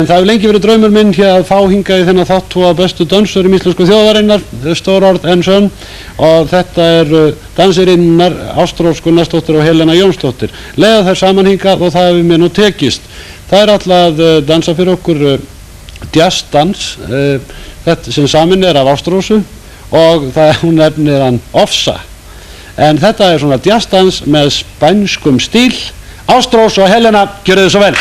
Það hefur lengi verið draumur minn hér að fá hingað í þennan þátt tvo af bestu dönsurum íslensku þjóðarinnar, stór orð en sönn, og þetta dansirinnar Ástrós Gunnarsdóttir og Helena Jónsdóttir. Leiða þær saman hingað og það hefur mér nú tekist. Það alltaf að dansa fyrir okkur jazzdans, þetta sem samin af Ástrósu, og hún nefnir hann Ofsa. En þetta svona jazzdans með spænskum stíl. Ástrós og Helena, gjörið þið svo vel.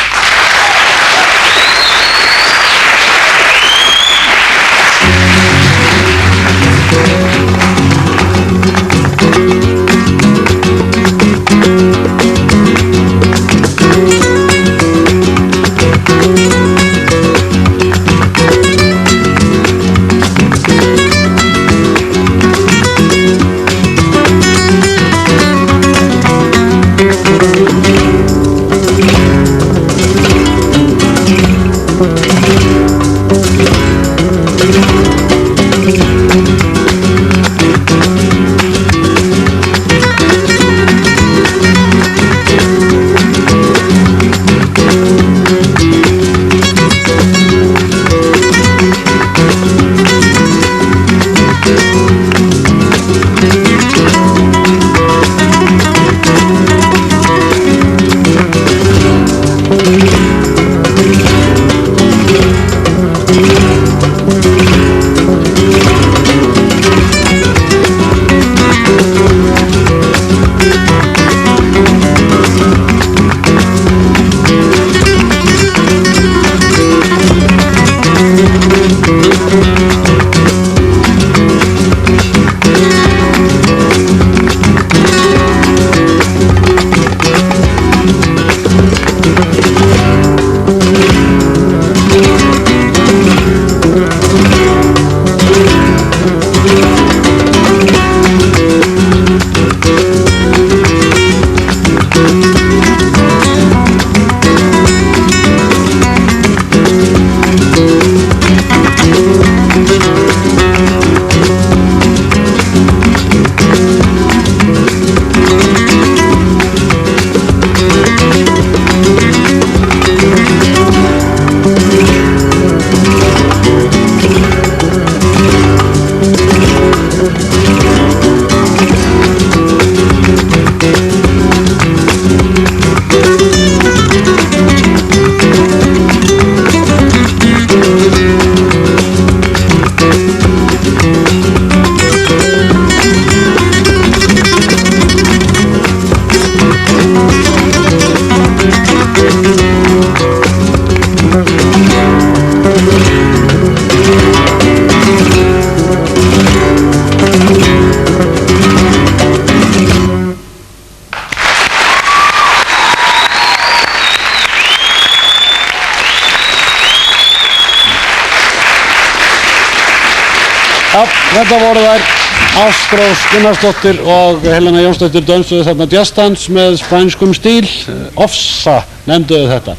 Já, þetta voru þær Ástrós Gunnarsdóttir og Helena Jónsdóttir dönsuðu þarna jazzdans með spænskum stíl. Ofsa nefnduðu þetta.